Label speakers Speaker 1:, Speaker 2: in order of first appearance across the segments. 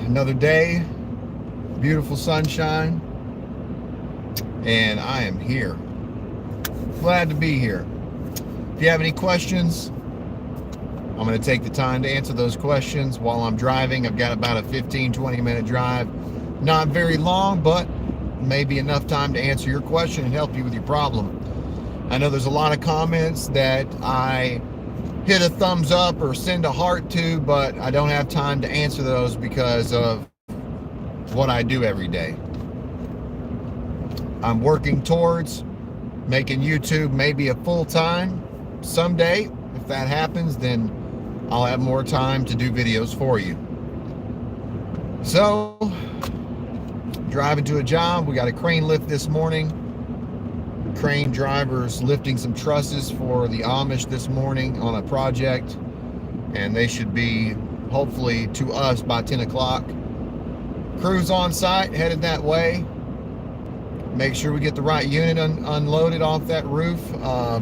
Speaker 1: Another day, beautiful sunshine, and I am here. Glad to be here. If you have any questions, I'm going to take the time to answer those questions while I'm driving. I've got about a 15-20 minute drive. Not very long, but maybe enough time to answer your question and help you with your problem. I know there's a lot of comments that I hit a thumbs up or send a heart to, but I don't have time to answer those because of what I do every day. I'm working towards making YouTube maybe a full-time someday. If that happens, then I'll have more time to do videos for you. So, driving to a job. We got a crane lift this morning. Crane drivers lifting some trusses for the Amish this morning on a project, and they should be hopefully to us by 10 o'clock. Crews on site, headed that way. Make sure we get the right unit unloaded off that roof.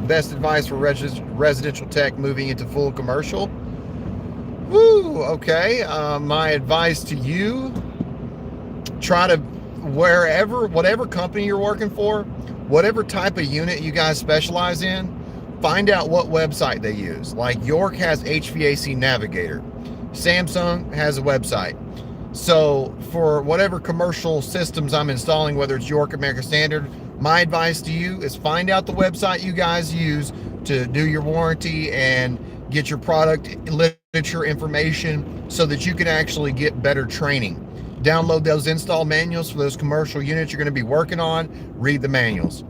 Speaker 1: Best advice for residential tech moving into full commercial. Woo, okay. My advice to you, try to, whatever company you're working for, whatever type of unit you guys specialize in, find out what website they use. Like York has HVAC Navigator. Samsung has a website. So for whatever commercial systems I'm installing, whether it's York American Standard, my advice to you is find out the website you guys use to do your warranty and get your product literature information so that you can actually get better training. Download those install manuals for those commercial units you're going to be working on. Read the manuals.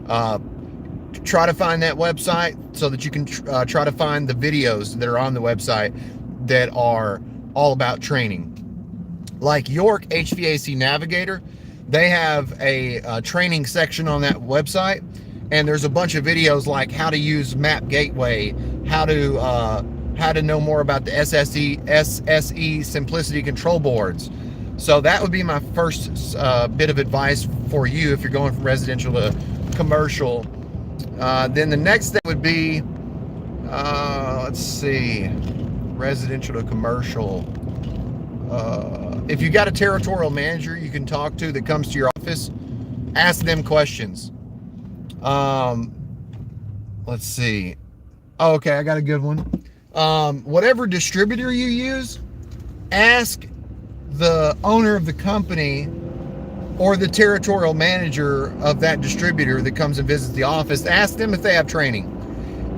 Speaker 1: Try to find that website so that you can try to find the videos that are on the website that are all about training. Like York HVAC Navigator, they have a training section on that website, and there's a bunch of videos like how to use Map Gateway, how to know more about the SSE Simplicity control boards. So that would be my first bit of advice for you if you're going from residential to commercial. Then the next thing would be, let's see, residential to commercial. If you got a territorial manager you can talk to that comes to your office, ask them questions. Let's see. Oh, okay, I got a good one. Whatever distributor you use, ask the owner of the company or the territorial manager of that distributor that comes and visits the office. Ask them if they have training,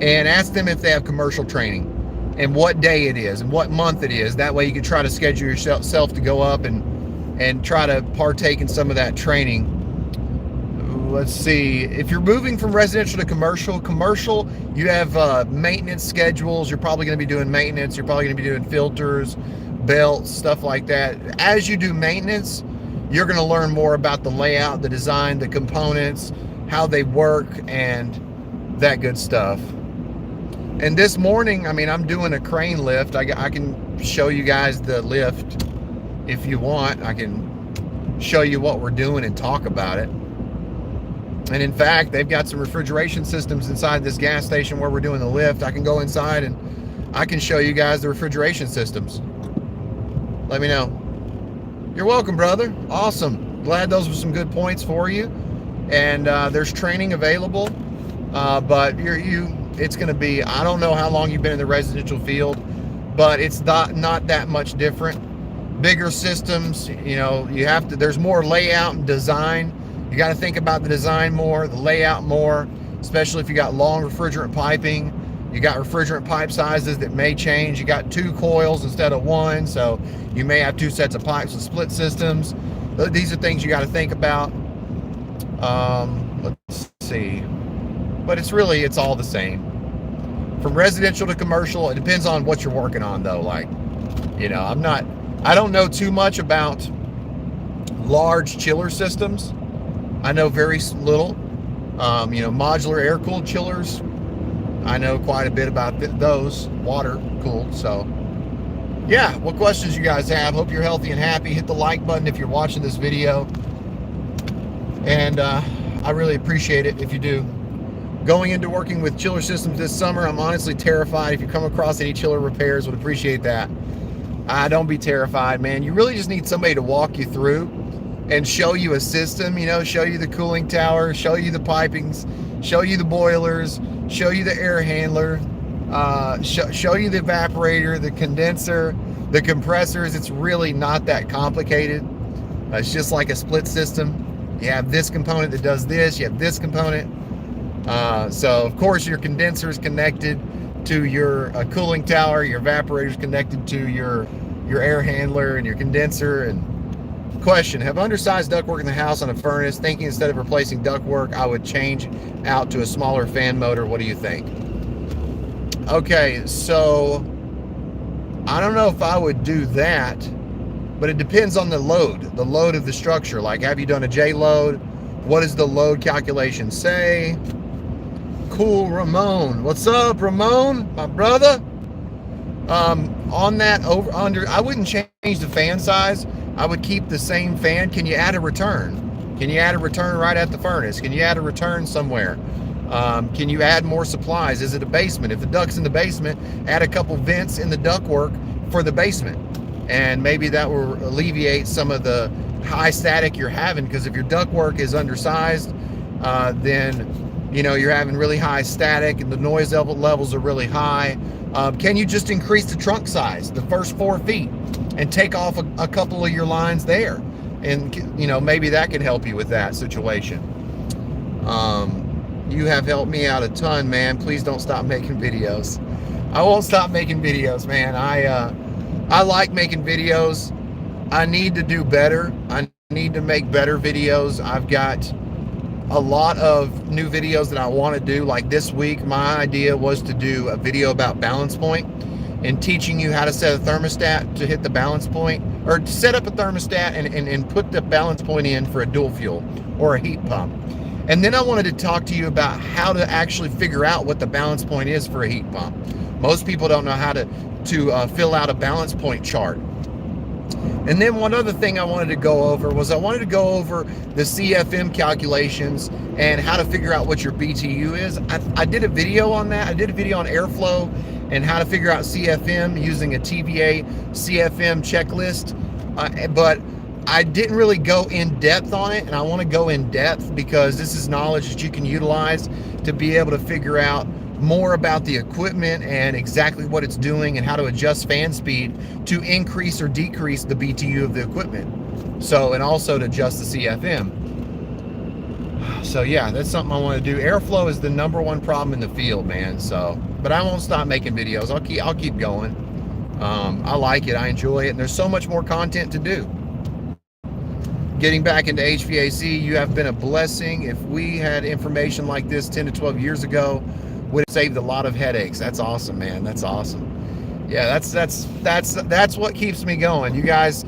Speaker 1: and ask them if they have commercial training and what day it is and what month it is. That way you can try to schedule yourself to go up and try to partake in some of that training. Let's see, if you're moving from residential to commercial, you have maintenance schedules. You're probably going to be doing maintenance. You're probably going to be doing filters, belts, stuff like that. As you do maintenance, you're going to learn more about the layout, the design, the components, how they work, and that good stuff. And this morning, I mean, I'm doing a crane lift. I can show you guys the lift if you want. I can show you what we're doing and talk about it. And in fact, they've got some refrigeration systems inside this gas station where we're doing the lift. I can go inside and I can show you guys the refrigeration systems. Let me know. You're welcome, brother. Awesome. Glad those were some good points for you. And there's training available, but it's going to be, I don't know how long you've been in the residential field, but it's not that much different. Bigger systems, you know, there's more layout and design. You got to think about the design more, the layout more, especially if you got long refrigerant piping. You got refrigerant pipe sizes that may change. You got 2 coils instead of 1, so you may have 2 sets of pipes with split systems. These are things you got to think about. Let's see. But it's all the same. From residential to commercial, it depends on what you're working on though. Like, you know, I don't know too much about large chiller systems. I know very little. You know, modular air-cooled chillers, I know quite a bit about those, water-cooled. So, yeah, what questions you guys have? Hope you're healthy and happy. Hit the like button if you're watching this video. And I really appreciate it if you do. Going into working with chiller systems this summer, I'm honestly terrified. If you come across any chiller repairs, would appreciate that. Don't be terrified, man. You really just need somebody to walk you through and show you a system, you know, show you the cooling tower, show you the pipings, show you the boilers, show you the air handler, show you the evaporator, the condenser, the compressors. It's really not that complicated. It's just like a split system. You have this component that does this, you have this component. So of course your condenser is connected to your cooling tower, your evaporator is connected to your air handler and your condenser. And question, have undersized ductwork in the house on a furnace, thinking instead of replacing ductwork I would change out to a smaller fan motor. What do you think? Okay, so I don't know if I would do that, but it depends on the load of the structure. Like, have you done a J load? What does the load calculation say? Cool, Ramon. What's up, Ramon, my brother? On that over under, I wouldn't change the fan size. I would keep the same fan. Can you add a return? Can you add a return right at the furnace? Can you add a return somewhere? Can you add more supplies? Is it a basement? If the duct's in the basement, add a couple vents in the ductwork for the basement. And maybe that will alleviate some of the high static you're having, because if your ductwork is undersized, then you know you're having really high static and the noise levels are really high. Can you just increase the trunk size, the first 4 feet, and take off a couple of your lines there? And you know, maybe that can help you with that situation. You have helped me out a ton, man. Please don't stop making videos. I won't stop making videos, man. I like making videos. I need to do better. I need to make better videos. I've got a lot of new videos that I want to do. Like this week, my idea was to do a video about balance point and teaching you how to set a thermostat to hit the balance point, or to set up a thermostat and put the balance point in for a dual fuel or a heat pump. And then I wanted to talk to you about how to actually figure out what the balance point is for a heat pump. Most people don't know how to fill out a balance point chart. And then one other thing I wanted to go over was I wanted to go over the CFM calculations and how to figure out what your BTU is. I did a video on that. I did a video on airflow and how to figure out CFM using a TVA CFM checklist. But I didn't really go in depth on it, and I want to go in depth because this is knowledge that you can utilize to be able to figure out more about the equipment and exactly what it's doing and how to adjust fan speed to increase or decrease the BTU of the equipment. So, and also to adjust the CFM. So yeah, that's something I want to do. Airflow is the #1 problem in the field, man. So, but I won't stop making videos. I'll keep going. I like it. I enjoy it. And there's so much more content to do. Getting back into HVAC, you have been a blessing. If we had information like this 10 to 12 years ago, would have saved a lot of headaches. That's awesome, man. That's awesome. Yeah, that's what keeps me going. You guys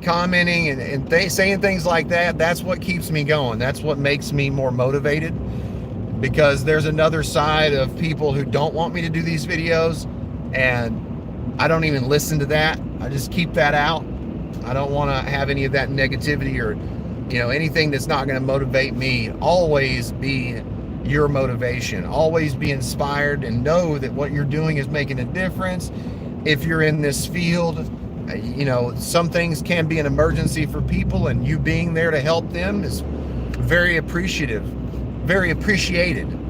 Speaker 1: commenting and saying things like that, that's what keeps me going. That's what makes me more motivated, because there's another side of people who don't want me to do these videos, and I don't even listen to that. I just keep that out. I don't want to have any of that negativity or, you know, anything that's not going to motivate me. Always be your motivation. Always be inspired and know that what you're doing is making a difference. If you're in this field, you know, some things can be an emergency for people, and you being there to help them is very appreciated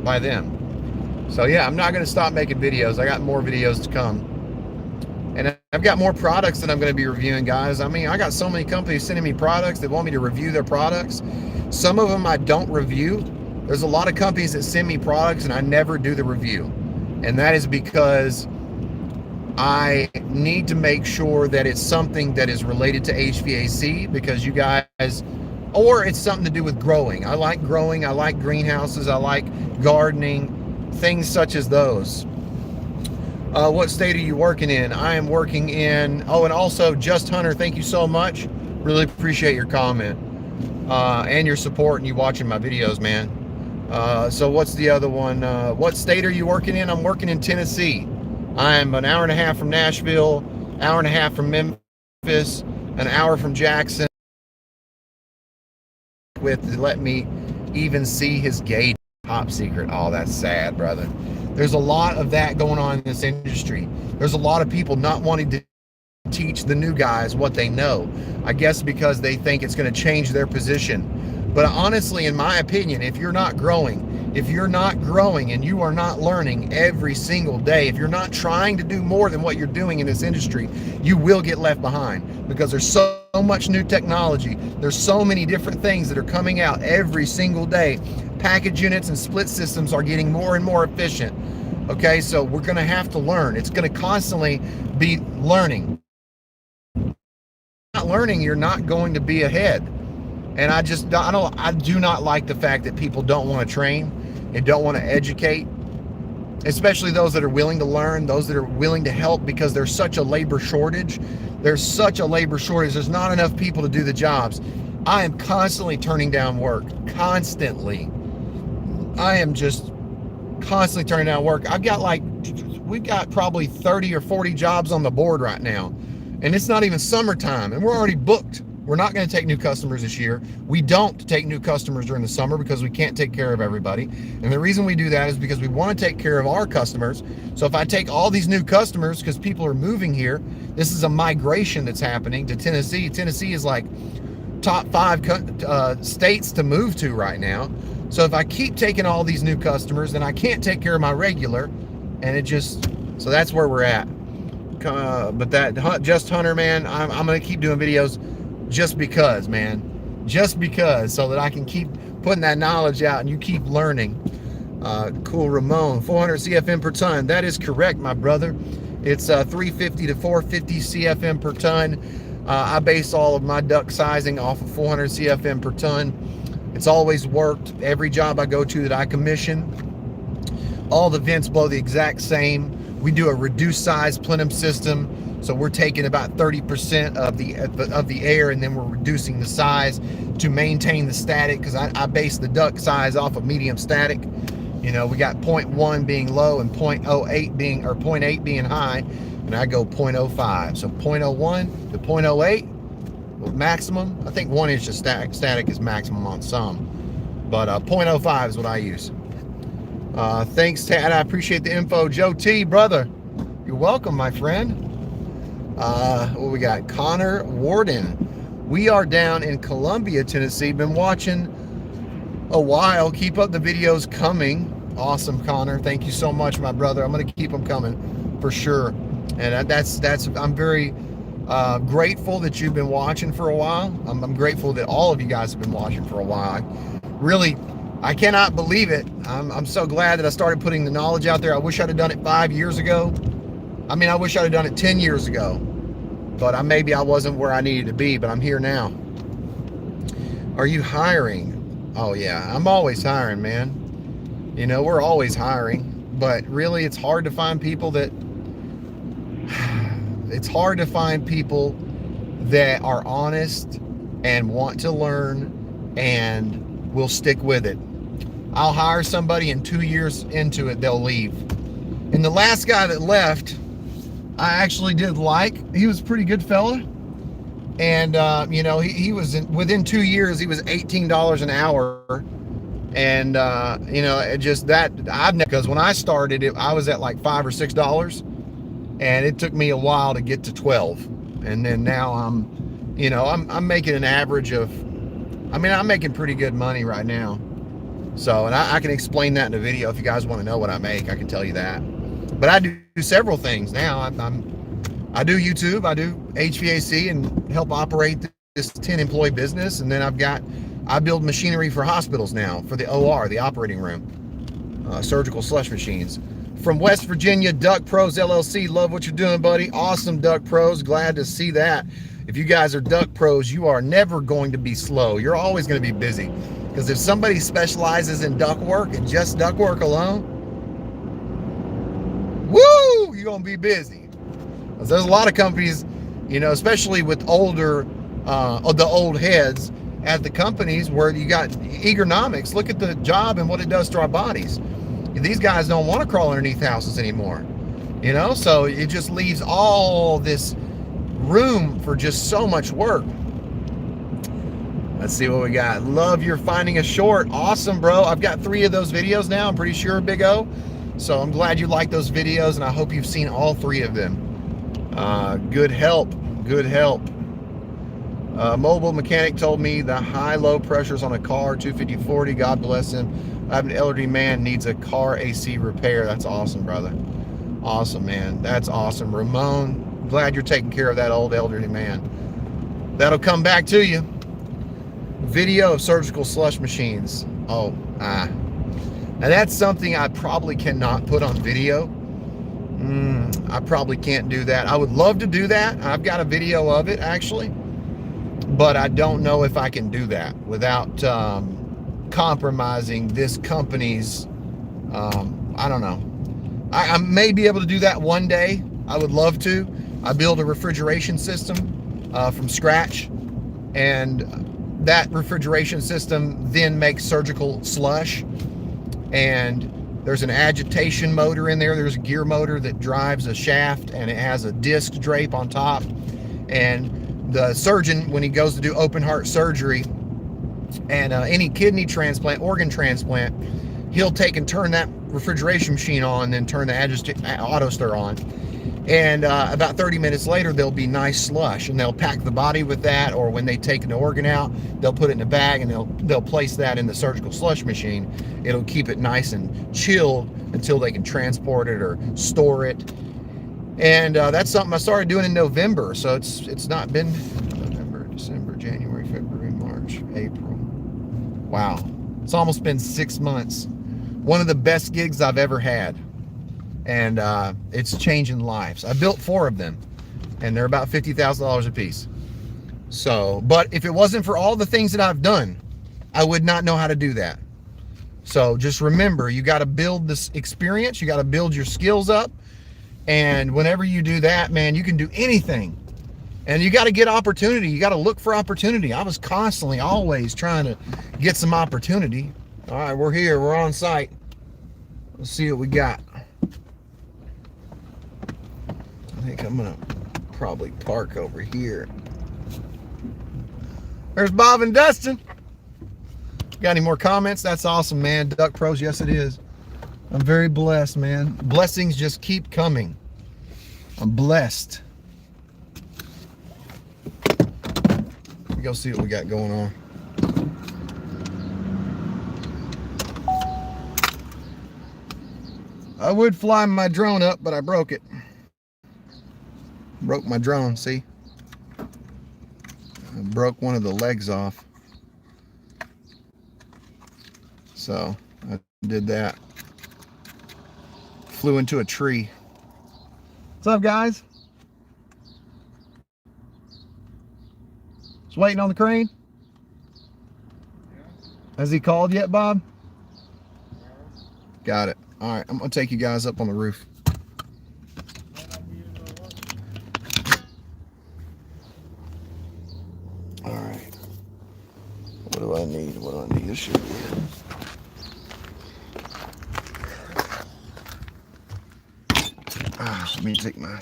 Speaker 1: by them. So yeah, I'm not going to stop making videos. I got more videos to come. And I've got more products that I'm going to be reviewing, guys. I mean, I got so many companies sending me products that want me to review their products. Some of them I don't review. There's a lot of companies that send me products and I never do the review. And that is because I need to make sure that it's something that is related to HVAC, because you guys, or it's something to do with growing. I like growing. I like greenhouses. I like gardening, things such as those. What state are you working in? I am working in, oh, and also Just Hunter, thank you so much. Really appreciate your comment and your support and you watching my videos, man. So what's the other one? What state are you working in? I'm working in Tennessee. I'm an hour and a half from Nashville, hour and a half from Memphis, an hour from Jackson. With let me even see his gate. Top secret. Oh, that's sad, brother. There's a lot of that going on in this industry. There's a lot of people not wanting to teach the new guys what they know. I guess because they think it's going to change their position. But honestly, in my opinion, if you're not growing and you are not learning every single day, if you're not trying to do more than what you're doing in this industry, you will get left behind, because there's so much new technology. There's so many different things that are coming out every single day. Package units and split systems are getting more and more efficient. Okay, so we're going to have to learn. It's going to constantly be learning. Not learning, you're not going to be ahead. And I do not like the fact that people don't want to train and don't want to educate, especially those that are willing to learn, those that are willing to help, because there's such a labor shortage. There's not enough people to do the jobs. I am constantly turning down work. Constantly. I am just constantly turning down work. We've got probably 30 or 40 jobs on the board right now. And it's not even summertime, and we're already booked. We're not going to take new customers this year. We don't take new customers during the summer because we can't take care of everybody. And the reason we do that is because we want to take care of our customers. So if I take all these new customers, because people are moving here, this is a migration that's happening to Tennessee. Tennessee is like top 5 states to move to right now. So if I keep taking all these new customers, then I can't take care of my regular. And so that's where we're at. But that Just Hunter, man, I'm going to keep doing videos just because, man. Just because, so that I can keep putting that knowledge out and you keep learning. Cool, Ramon, 400 CFM per ton. That is correct, my brother. It's 350 to 450 CFM per ton. I base all of my duct sizing off of 400 CFM per ton. It's always worked. Every job I go to that I commission, all the vents blow the exact same. We do a reduced size plenum system, so we're taking about 30% of the air, and then we're reducing the size to maintain the static, because I base the duct size off of medium static. You know, we got 0.1 being low and 0.8 being high, and I go 0.05. So 0.01 to 0.08 maximum. I think 1 inch of static is maximum on some, but 0.05 is what I use. Thanks, Tad. I appreciate the info. Joe T, brother, you're welcome, my friend. What we got? Connor Warden. We are down in Columbia, Tennessee. Been watching a while. Keep up the videos coming. Awesome, Connor. Thank you so much, my brother. I'm going to keep them coming for sure. And I'm very grateful that you've been watching for a while. I'm grateful that all of you guys have been watching for a while. I cannot believe it. I'm so glad that I started putting the knowledge out there. I wish I'd have done it 5 years ago. I mean, I wish I'd have done it 10 years ago. But maybe I wasn't where I needed to be, but I'm here now. Are you hiring? Oh, yeah. I'm always hiring, man. You know, we're always hiring. But really, it's hard to find people that... It's hard to find people that are honest and want to learn and will stick with it. I'll hire somebody and 2 years into it, they'll leave. And the last guy that left, I actually did like. He was a pretty good fella. And, you know, he was within 2 years, he was $18 an hour. And, you know, because when I started it, I was at like $5 or $6. And it took me a while to get to 12. And then now I'm making an average of, I'm making pretty good money right now. So, and I can explain that in a video if you guys want to know what I make. I can tell you that. But I do several things now. I do YouTube, I do HVAC, and help operate this 10-employee business. And then I build machinery for hospitals now, for the OR, the operating room, surgical slush machines. From West Virginia, Duck Pros LLC. Love what you're doing, buddy. Awesome, Duck Pros. Glad to see that. If you guys are Duck Pros, you are never going to be slow. You're always going to be busy. Because if somebody specializes in duct work and just duct work alone, woo, you're going to be busy. Because there's a lot of companies, you know, especially with the old heads at the companies where you got ergonomics. Look at the job and what it does to our bodies. These guys don't want to crawl underneath houses anymore, you know, so it just leaves all this room for just so much work. Let's see what we got. Love you're finding a short. Awesome, bro. I've got 3 of those videos now, I'm pretty sure, Big O. So I'm glad you like those videos, and I hope you've seen all 3 of them. Good help. Good help. Mobile mechanic told me the high-low pressures on a car, 250/40. God bless him. I have an elderly man, needs a car AC repair. That's awesome, brother. Awesome, man. That's awesome. Ramon, glad you're taking care of that old elderly man. That'll come back to you. Video of surgical slush machines. Oh, Now that's something I probably cannot put on video. I probably can't do that. I would love to do that. I've got a video of it, actually. But I don't know if I can do that without compromising this company's, I don't know. I may be able to do that one day. I would love to. I build a refrigeration system from scratch, and that refrigeration system then makes surgical slush, and there's an agitation motor in there. There's a gear motor that drives a shaft, and it has a disc drape on top, and the surgeon, when he goes to do open heart surgery and any kidney transplant, organ transplant, he'll take and turn that refrigeration machine on, and then turn the auto stir on. And about 30 minutes later, there'll be nice slush, and they'll pack the body with that, or when they take an organ out, they'll put it in a bag, and they'll place that in the surgical slush machine. It'll keep it nice and chilled until they can transport it or store it. And that's something I started doing in November, so it's not been November, December, January, February, March, April. Wow, it's almost been 6 months. One of the best gigs I've ever had, and it's changing lives. I built 4 of them, and they're about $50,000 a piece. So, but if it wasn't for all the things that I've done, I would not know how to do that. So just remember, you got to build this experience, you got to build your skills up. And whenever you do that, man, you can do anything. And you got to get opportunity. You got to look for opportunity. I was constantly, always trying to get some opportunity. All right, we're here. We're on site. Let's see what we got. I think I'm going to probably park over here. There's Bob and Dustin. Got any more comments? That's awesome, man. Duck Pros, yes, it is. I'm very blessed, man. Blessings just keep coming. I'm blessed. Let me go see what we got going on. I would fly my drone up, but I broke it. Broke my drone, see? I broke one of the legs off. So I did that. Flew into a tree. What's up, guys? Just waiting on the crane? Has he called yet, Bob? Got it. All right, I'm gonna take you guys up on the roof. All right. What do I need? What do I need? This should be it. Let me take my...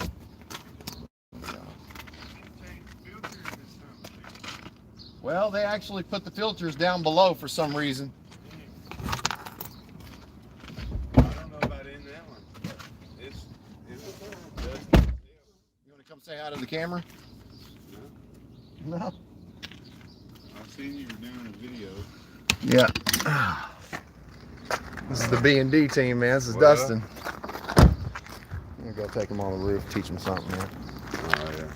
Speaker 1: Well, they actually put the filters down below for some reason.
Speaker 2: I don't know about in that one. It's
Speaker 1: You want to come say hi to the camera? No. No?
Speaker 2: I seen you were doing a video.
Speaker 1: Yeah. This is the B&D team, man. This is
Speaker 2: Well,
Speaker 1: Dustin. I'm gonna go take him on the roof, teach him something, man.
Speaker 2: Oh, yeah.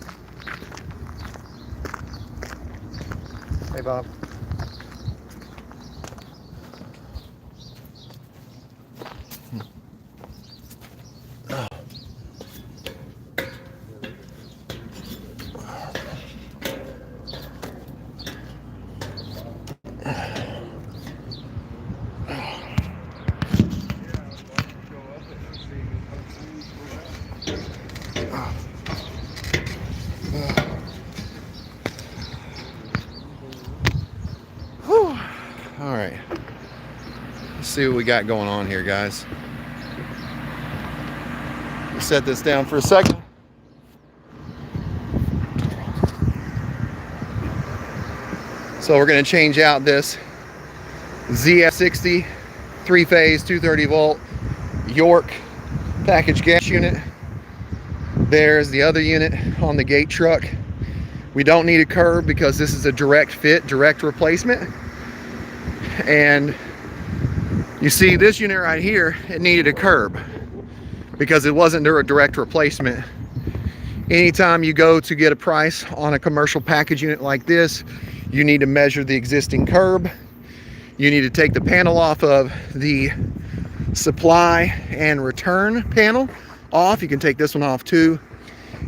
Speaker 1: Hey, Bob. All right, let's see what we got going on here, guys. Let's set this down for a second. So we're going to change out this ZF60 3-phase 230 volt York package gas unit. There's the other unit on the gate truck. We don't need a curb because this is a direct fit, direct replacement. And you see this unit right here, it needed a curb because it wasn't a direct replacement. Anytime you go to get a price on a commercial package unit like this, you need to measure the existing curb. You need to take the panel off of the supply and return panel off. You can take this one off too.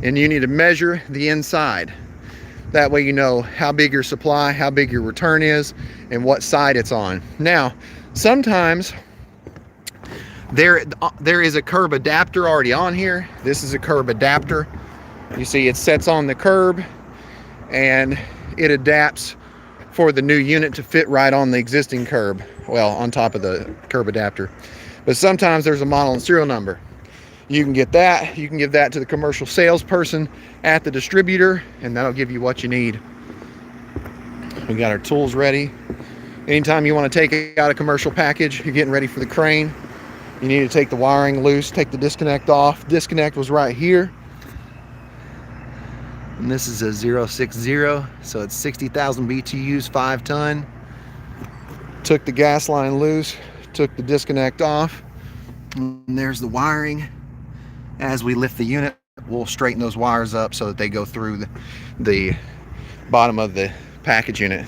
Speaker 1: And you need to measure the inside. That way you know how big your supply, how big your return is, and what side it's on. Now, sometimes there is a curb adapter already on here. This is a curb adapter. You see it sets on the curb and it adapts for the new unit to fit right on the existing curb. Well, on top of the curb adapter. But sometimes there's a model and serial number. You can get that. You can give that to the commercial salesperson at the distributor, and that'll give you what you need. We got our tools ready. Anytime you want to take out a commercial package, you're getting ready for the crane, you need to take the wiring loose, take the disconnect off. Disconnect was right here. And this is a 060, so it's 60,000 BTUs, 5 ton. Took the gas line loose, took the disconnect off. And there's the wiring. As we lift the unit, we'll straighten those wires up so that they go through the bottom of the package unit.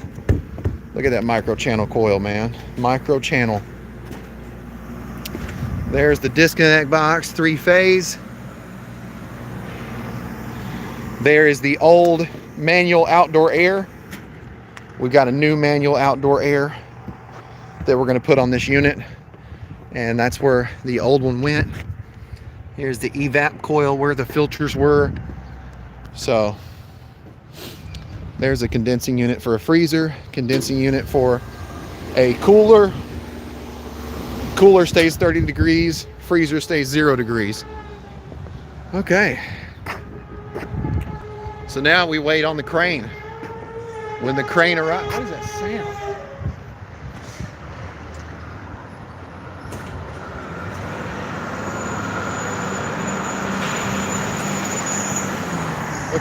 Speaker 1: Look at that micro channel coil, man. Micro channel. There's the disconnect box, 3-phase. There is the old manual outdoor air. We've got a new manual outdoor air that we're going to put on this unit. And that's where the old one went. Here's the evap coil where the filters were. So there's a condensing unit for a freezer, condensing unit for a cooler. Cooler stays 30 degrees, freezer stays 0 degrees. Okay. So now we wait on the crane. When the crane arrives, what is that sound?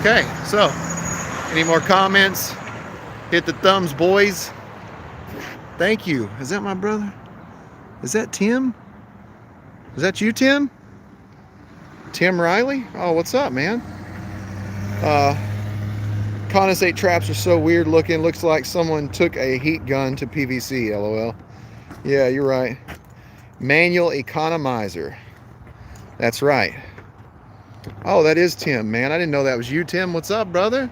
Speaker 1: Okay, so any more comments? Hit the thumbs, boys. Thank you. Is that my brother? Is that Tim? Is that you, Tim? Tim Riley? Oh, what's up, man? Condensate traps are so weird looking. Looks like someone took a heat gun to PVC, LOL. Yeah, you're right. Manual economizer. That's right. Oh, that is Tim, man. I didn't know that was you, Tim. What's up, brother?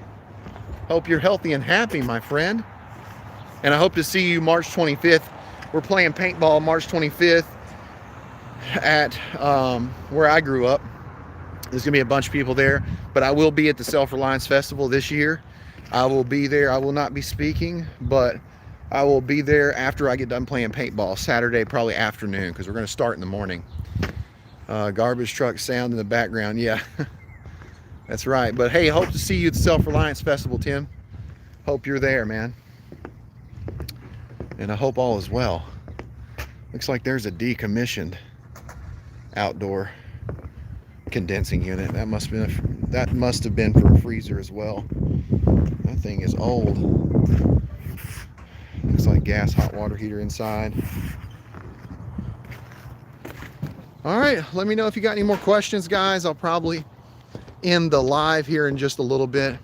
Speaker 1: Hope you're healthy and happy, my friend. And I hope to see you March 25th. We're playing paintball March 25th at where I grew up. There's going to be a bunch of people there, but I will be at the Self-Reliance Festival this year. I will be there. I will not be speaking, but I will be there after I get done playing paintball, Saturday, probably afternoon, because we're going to start in the morning. Garbage truck sound in the background. Yeah, that's right. But hey, hope to see you at the Self-Reliance Festival, Tim. Hope you're there, man. And I hope all is well. Looks like there's a decommissioned outdoor condensing unit. That must have been for a freezer as well. That thing is old. Looks like gas hot water heater inside. All right, let me know if you got any more questions, guys. I'll probably end the live here in just a little bit,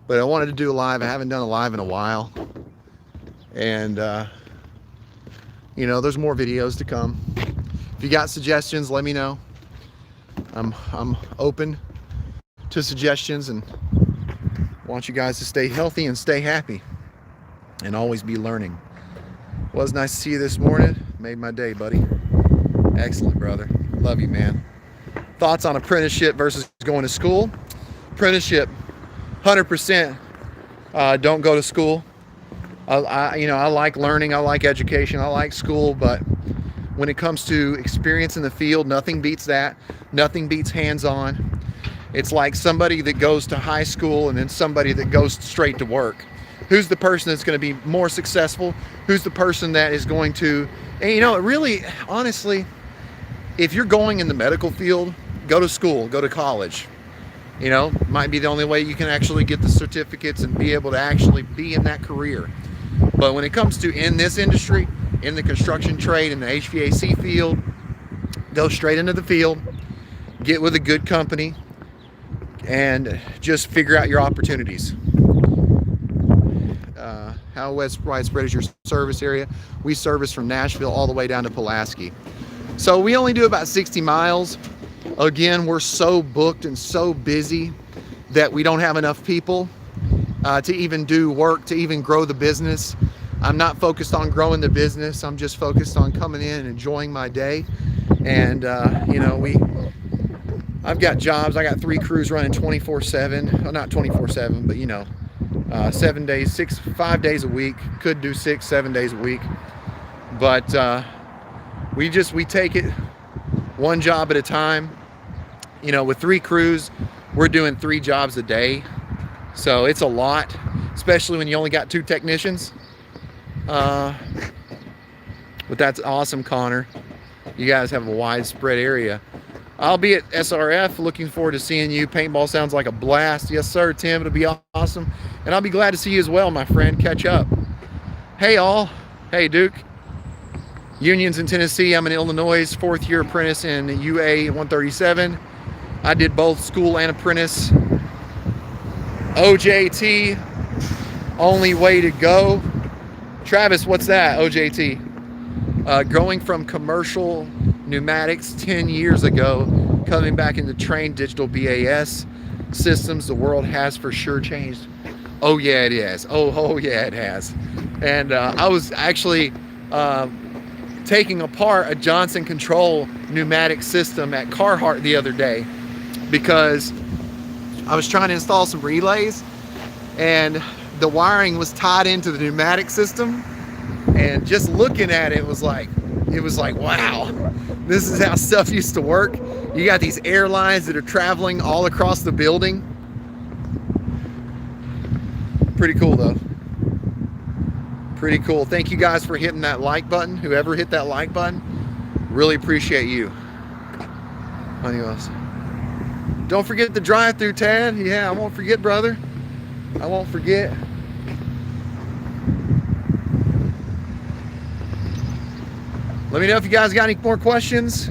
Speaker 1: but I wanted to do a live. I haven't done a live in a while, and you know, there's more videos to come. If you got suggestions, let me know. I'm open to suggestions and want you guys to stay healthy and stay happy and always be learning. Was nice to see you this morning. Made my day, buddy. Excellent, brother. Love you, man. Thoughts on apprenticeship versus going to school? Apprenticeship, 100%. Don't go to school. I like learning. I like education. I like school, but when it comes to experience in the field, nothing beats that. Nothing beats hands-on. It's like somebody that goes to high school and then somebody that goes straight to work. Who's the person that's going to be more successful? Who's the person that is going to, and you know, it really, honestly, if you're going in the medical field, go to school, go to college. You know, might be the only way you can actually get the certificates and be able to actually be in that career. But when it comes to in this industry, in the construction trade, in the HVAC field, go straight into the field, get with a good company, and just figure out your opportunities. How widespread is your service area? We service from Nashville all the way down to Pulaski. So we only do about 60 miles. Again, we're so booked and so busy that we don't have enough people to even do work, to even grow the business. I'm not focused on growing the business. I'm just focused on coming in and enjoying my day. And, you know, I've got jobs. I got 3 crews running 24/7. Well, not 24/7, but, you know, 7 days, 5 days a week. Could do 6, 7 days a week. But we take it one job at a time. You know, with 3 crews, we're doing 3 jobs a day. So it's a lot, especially when you only got 2 technicians. But that's awesome, Connor. You guys have a widespread area. I'll be at SRF. Looking forward to seeing you. Paintball sounds like a blast. Yes, sir, Tim. It'll be awesome. And I'll be glad to see you as well, my friend. Catch up. Hey, all. Hey, Duke. Unions in Tennessee. I'm an Illinois 4th year apprentice in UA 137. I did both school and apprentice. OJT, only way to go. Travis, what's that, OJT? Going from commercial pneumatics 10 years ago, coming back into trained digital BAS systems, the world has for sure changed. Oh yeah, it is. Oh yeah, it has. And I was actually taking apart a Johnson Control pneumatic system at Carhartt the other day because I was trying to install some relays and the wiring was tied into the pneumatic system, and just looking at it was like wow, this is how stuff used to work. You got these air lines that are traveling all across the building. Pretty cool though. Pretty cool. Thank you guys for hitting that like button. Whoever hit that like button, really appreciate you. Anything else? Don't forget the drive-through, Tad. Yeah, I won't forget, brother. I won't forget. Let me know if you guys got any more questions.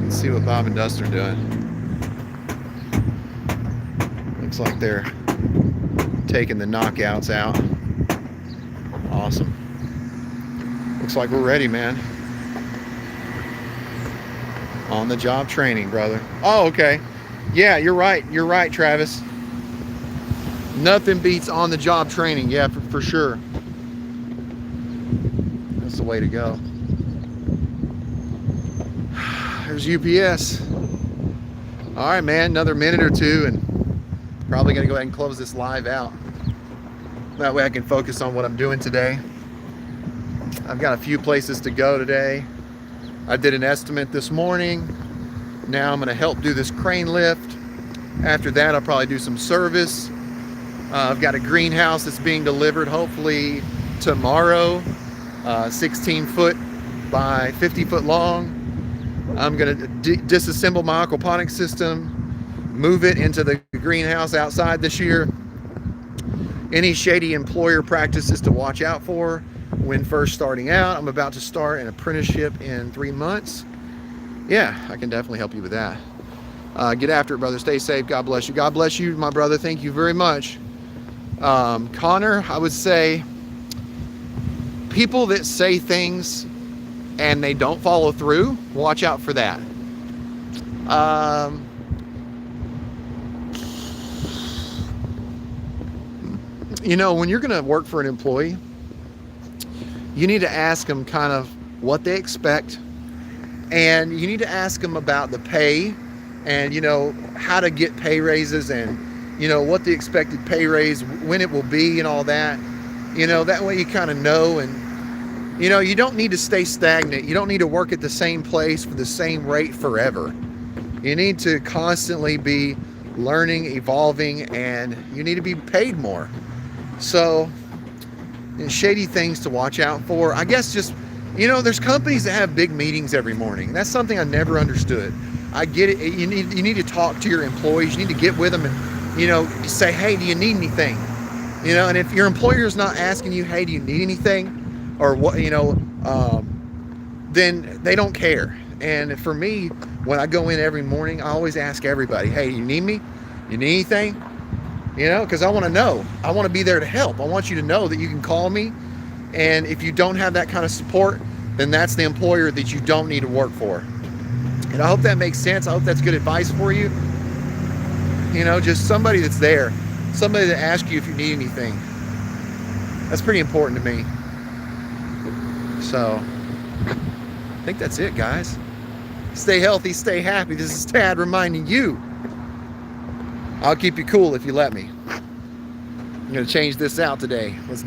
Speaker 1: Let's see what Bob and Dust are doing. Looks like they're taking the knockouts out. Awesome. Looks like we're ready, man. On the job training, brother. Oh, okay. Yeah, you're right. You're right, Travis. Nothing beats on the job training. Yeah, for sure. That's the way to go. There's UPS. All right, man. Another minute or two, and probably gonna go ahead and close this live out. That way I can focus on what I'm doing today. I've got a few places to go today. I did an estimate this morning. Now I'm gonna help do this crane lift. After that, I'll probably do some service. I've got a greenhouse that's being delivered hopefully tomorrow, 16 foot by 50 foot long. I'm gonna disassemble my aquaponics system, move it into the greenhouse outside this year. Any shady employer practices to watch out for when first starting out. I'm about to start an apprenticeship in 3 months. Yeah, I can definitely help you with that. Get after it, brother. Stay safe. God bless you. God bless you, my brother. Thank you very much. Connor, I would say people that say things and they don't follow through, watch out for that. You know, when you're going to work for an employee, you need to ask them kind of what they expect, and you need to ask them about the pay and, you know, how to get pay raises and, you know, what the expected pay raise, when it will be and all that. You know, that way you kind of know. And, you know, you don't need to stay stagnant. You don't need to work at the same place for the same rate forever. You need to constantly be learning, evolving, and you need to be paid more. So, shady things to watch out for. I guess just You know, there's companies that have big meetings every morning. That's something I never understood. I get it. You need to talk to your employees. You need to get with them and, you know, say, hey, do you need anything? You know, and if your employer is not asking you, hey, do you need anything, or what, you know, then they don't care. And for me, when I go in every morning, I always ask everybody, hey, you need me? You need anything? You know, because I want to know. I want to be there to help. I want you to know that you can call me. And if you don't have that kind of support, then that's the employer that you don't need to work for. And I hope that makes sense. I hope that's good advice for you. You know, just somebody that's there. Somebody that asks you if you need anything. That's pretty important to me. So, I think that's it, guys. Stay healthy, stay happy. This is Tad reminding you. I'll keep you cool if you let me. I'm going to change this out today. Let's